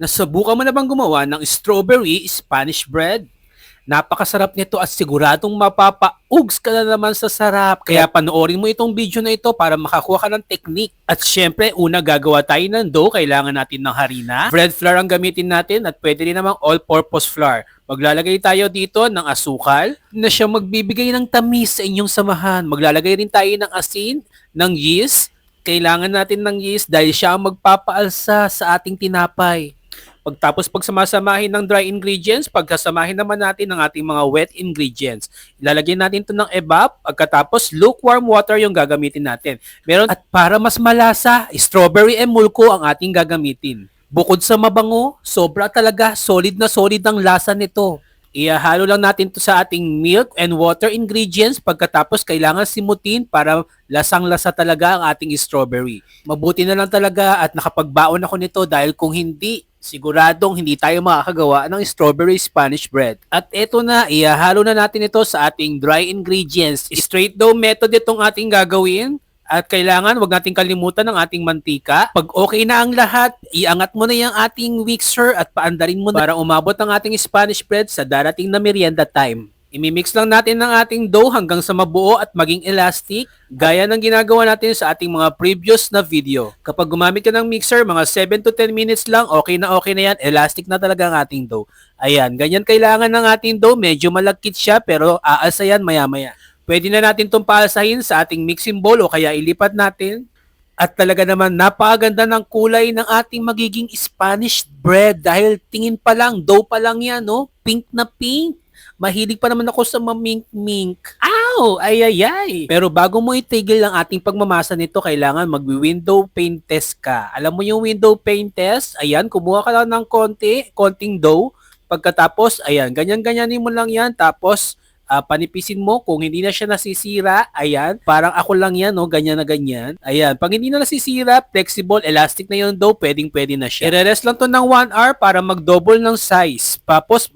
Nasubukan mo na bang gumawa ng strawberry Spanish bread? Napakasarap nito at siguradong mapapaugs ka na naman sa sarap. Kaya panoorin mo itong video na ito para makakuha ka ng technique. At syempre, una gagawa tayo ng dough. Kailangan natin ng harina. Bread flour ang gamitin natin at pwede rin namang all-purpose flour. Maglalagay tayo dito ng asukal na siya magbibigay ng tamis sa inyong samahan. Maglalagay rin tayo ng asin, ng yeast. Kailangan natin ng yeast dahil siya ang magpapaalsa sa ating tinapay. Pagtapos pagsamasamahin ng dry ingredients, pagkasamahin naman natin ng ating mga wet ingredients. Ilalagay natin ito ng evap, pagkatapos lukewarm water yung gagamitin natin. At para mas malasa, strawberry emulko ang ating gagamitin. Bukod sa mabango, sobra talaga solid na solid ang lasa nito. Ihalo lang natin to sa ating milk and water ingredients pagkatapos kailangan simutin para lasang-lasa talaga ang ating strawberry. Mabuti na lang talaga at nakapagbaon ako nito dahil kung hindi, siguradong hindi tayo makakagawa ng strawberry Spanish bread. At eto na, ihalo na natin ito sa ating dry ingredients. Straight dough method itong ating gagawin. At kailangan wag nating kalimutan ng ating mantika. Pag okay na ang lahat, iangat mo na yung ating mixer at paandarin mo na para umabot ang ating Spanish bread sa darating na merienda time. Imimix lang natin ng ating dough hanggang sa mabuo at maging elastic, gaya ng ginagawa natin sa ating mga previous na video. Kapag gumamit ka ng mixer, mga 7 to 10 minutes lang, okay na yan, elastic na talaga ang ating dough. Ayan, ganyan kailangan ng ating dough, medyo malagkit siya pero aalsa yan maya-maya. Pwede na natin itong paalsahin sa ating mixing bowl o kaya ilipat natin. At talaga naman napakaganda ng kulay ng ating magiging Spanish bread dahil tingin pa lang, dough pa lang yan, no? Pink na pink. Mahilig pa naman ako sa mamink-mink. Ow! Ay, ay, ay! Pero bago mo itigil ang ating pagmamasa nito, kailangan mag-window pane test ka. Alam mo yung window pane test? Ayan, kumuha ka lang ng konting dough. Pagkatapos, ayan, ganyan-ganyanin mo lang yan. Tapos, panipisin mo kung hindi na siya nasisira, ayan, parang ako lang yan, no, ganyan na ganyan. Ayan, pag hindi na nasisira, flexible, elastic na yung dough, pwedeng-pwede na siya. I-rest lang to ng 1 hour para mag-double ng size. Tapos,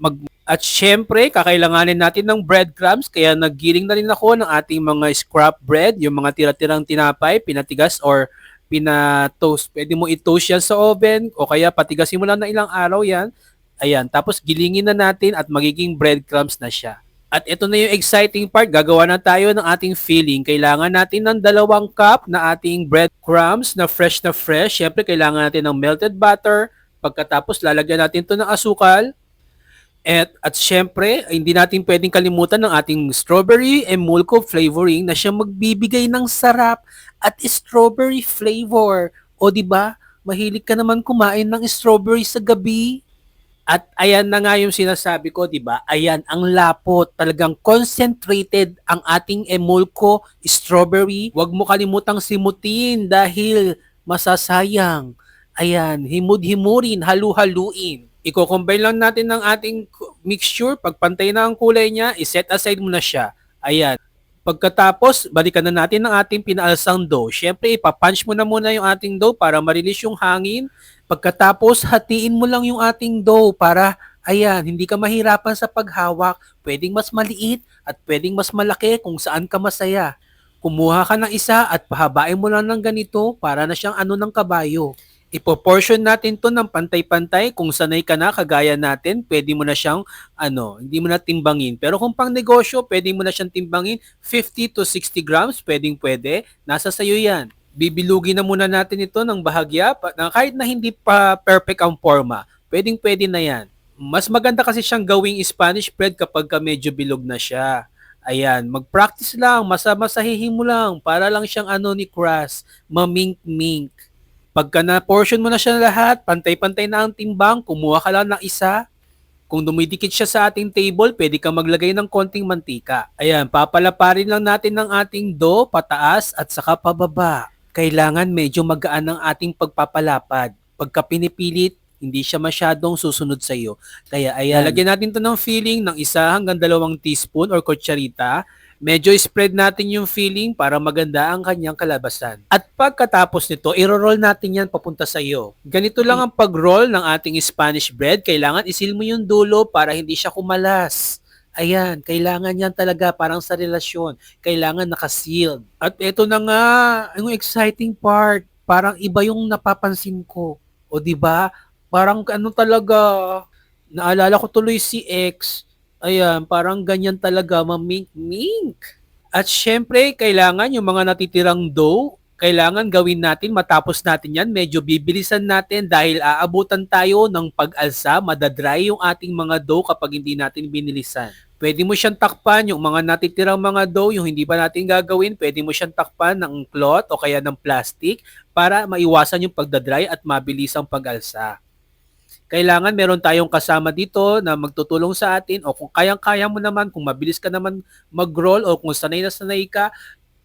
at syempre, kakailanganin natin ng breadcrumbs, kaya naggiling na rin ako ng ating mga scrap bread, yung mga tira-tirang tinapay, pinatigas or pinatoast. Pwede mo i-toast yan sa oven, o kaya patigasin mo lang na ilang araw yan. Ayan, tapos gilingin na natin at magiging breadcrumbs na siya. At ito na yung exciting part, gagawa na tayo ng ating filling. Kailangan natin ng 2 cup na ating breadcrumbs na fresh na fresh. Siyempre, kailangan natin ng melted butter. Pagkatapos, lalagyan natin ito ng asukal. At syempre, hindi natin pwedeng kalimutan ng ating strawberry emulko flavoring na siya magbibigay ng sarap at strawberry flavor. O di ba? Mahilig ka naman kumain ng strawberry sa gabi. At ayan na nga yung sinasabi ko, di ba? Ayan, ang lapot. Talagang concentrated ang ating emulko strawberry. Huwag mo kalimutang simutin dahil masasayang. Ayan, himud-himurin, halu-haluin. Iko-combine lang natin ng ating mixture. Pag pantay na ang kulay niya, iset aside mo na siya. Ayan. Pagkatapos, balikan na natin ang ating pinaalsang dough. Siyempre, ipapunch mo na muna yung ating dough para ma-release yung hangin. Pagkatapos, hatiin mo lang yung ating dough para, ayan, hindi ka mahirapan sa paghawak. Pwedeng mas maliit at pwedeng mas malaki kung saan ka masaya. Kumuha ka ng isa at pahabain mo lang ng ganito para na siyang ano ng kabayo. Ipo-portion natin to ng pantay-pantay. Kung sanay ka na, kagaya natin, pwede mo na siyang, hindi mo na timbangin. Pero kung pang negosyo, pwede mo na siyang timbangin 50 to 60 grams, pwede. Nasa sayo yan. Bibilugin na muna natin ito ng bahagya, kahit na hindi pa perfect ang forma. Pwede na yan. Mas maganda kasi siyang gawing Spanish bread kapag medyo bilog na siya. Ayan, mag-practice lang, masahihin mo lang, para lang siyang ni crust, mamink-mink. Pagka na-portion mo na siya lahat, pantay-pantay na ang timbang, kumuha ka lang ng isa. Kung dumidikit siya sa ating table, pwede kang maglagay ng konting mantika. Ayan, papalaparin lang natin ng ating dough pataas at saka pababa. Kailangan medyo magaan ang ating pagpapalapad. Pagka pinipilit, hindi siya masyadong susunod sa iyo. Kaya ayan, lagyan natin to ng filling ng 1 hanggang 2 teaspoon or kutsarita. Medyo spread natin yung filling para maganda ang kanyang kalabasan. At pagkatapos nito, iro-roll natin yan papunta sa iyo. Ganito lang ang pag-roll ng ating Spanish bread. Kailangan isil mo yung dulo para hindi siya kumalas. Ayan, kailangan yan talaga parang sa relasyon. Kailangan nakasealed. At ito na nga, yung exciting part. Parang iba yung napapansin ko. O di ba? Parang ano talaga, naalala ko tuloy si X. Ayan, parang ganyan talaga, mamink-mink. At syempre, kailangan yung mga natitirang dough, kailangan gawin natin matapos natin yan. Medyo bibilisan natin dahil aabutan tayo ng pag-alsa, madadry yung ating mga dough kapag hindi natin binilisan. Pwede mo siyang takpan, yung mga natitirang mga dough, yung hindi pa natin gagawin, pwede mo siyang takpan ng cloth o kaya ng plastic para maiwasan yung pagdadry at mabilis ang pag-alsa. Kailangan meron tayong kasama dito na magtutulong sa atin o kung kayang-kaya mo naman, kung mabilis ka naman mag-roll o kung sanay na sanay ka,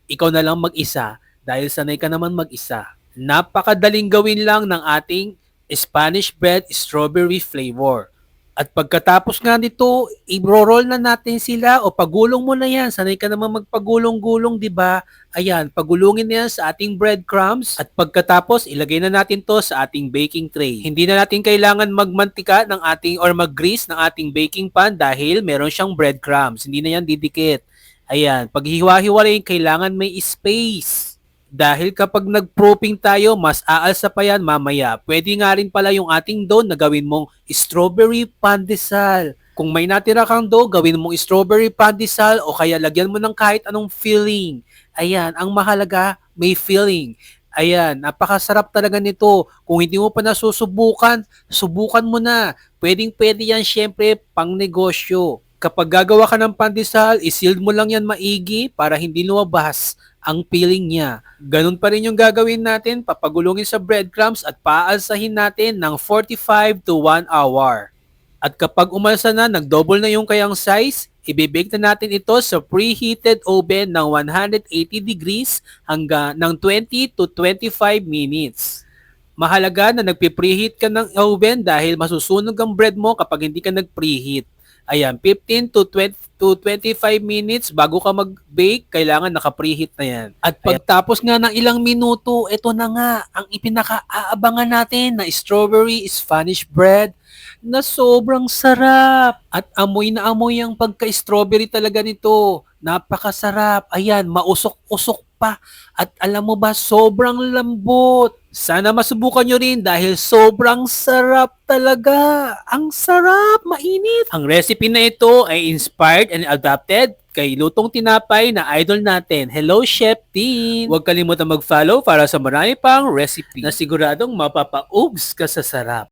ikaw na lang mag-isa dahil sanay ka naman mag-isa. Napakadaling gawin lang ng ating Spanish bread strawberry flavor. At pagkatapos nga nito, i-roll na natin sila o pagulong mo na yan. Sanay ka naman magpagulong-gulong, di ba? Ayan, pagulungin na yan sa ating breadcrumbs at pagkatapos ilagay na natin to sa ating baking tray. Hindi na natin kailangan magmantika ng ating or mag-grease ng ating baking pan dahil meron siyang breadcrumbs. Hindi na yan didikit. Ayan, pag hiwa-hiwalay, kailangan may space. Dahil kapag nag-proofing tayo, mas aalsa pa yan mamaya. Pwede nga rin pala yung ating dough na gawin mong strawberry pandesal. Kung may natira kang dough, gawin mong strawberry pandesal o kaya lagyan mo ng kahit anong filling. Ayan, ang mahalaga, may filling. Ayan, napakasarap talaga nito. Kung hindi mo pa nasusubukan, subukan mo na. Pwedeng-pwede yan syempre pang negosyo. Kapag gagawa ka ng pandesal, isealed mo lang yan maigi para hindi lumabas ang peeling niya. Ganun pa rin yung gagawin natin, papagulungin sa breadcrumbs at paalsahin natin ng 45 to 1 hour. At kapag umalsa na, nag-double na yung kayang size, ibibake na natin ito sa preheated oven ng 180 degrees hanggang ng 20 to 25 minutes. Mahalaga na nagpe-preheat ka ng oven dahil masusunog ang bread mo kapag hindi ka nag-preheat. Ayan, 15 to 20 to 25 minutes bago ka mag-bake, kailangan naka-preheat na yan. At pagtapos nga ng ilang minuto, ito na nga ang ipinaka-aabangan natin na strawberry Spanish bread na sobrang sarap. At amoy na amoy ang pagka-strawberry talaga nito. Napakasarap. Ayan, mausok-usok pa. At alam mo ba, sobrang lambot. Sana masubukan nyo rin dahil sobrang sarap talaga. Ang sarap, mainit. Ang recipe na ito ay inspired and adapted kay Lutong Tinapay na idol natin. Hello, Chef Dean! Huwag kalimutan mag-follow para sa marami pang recipe na siguradong mapapaugs ka sa sarap.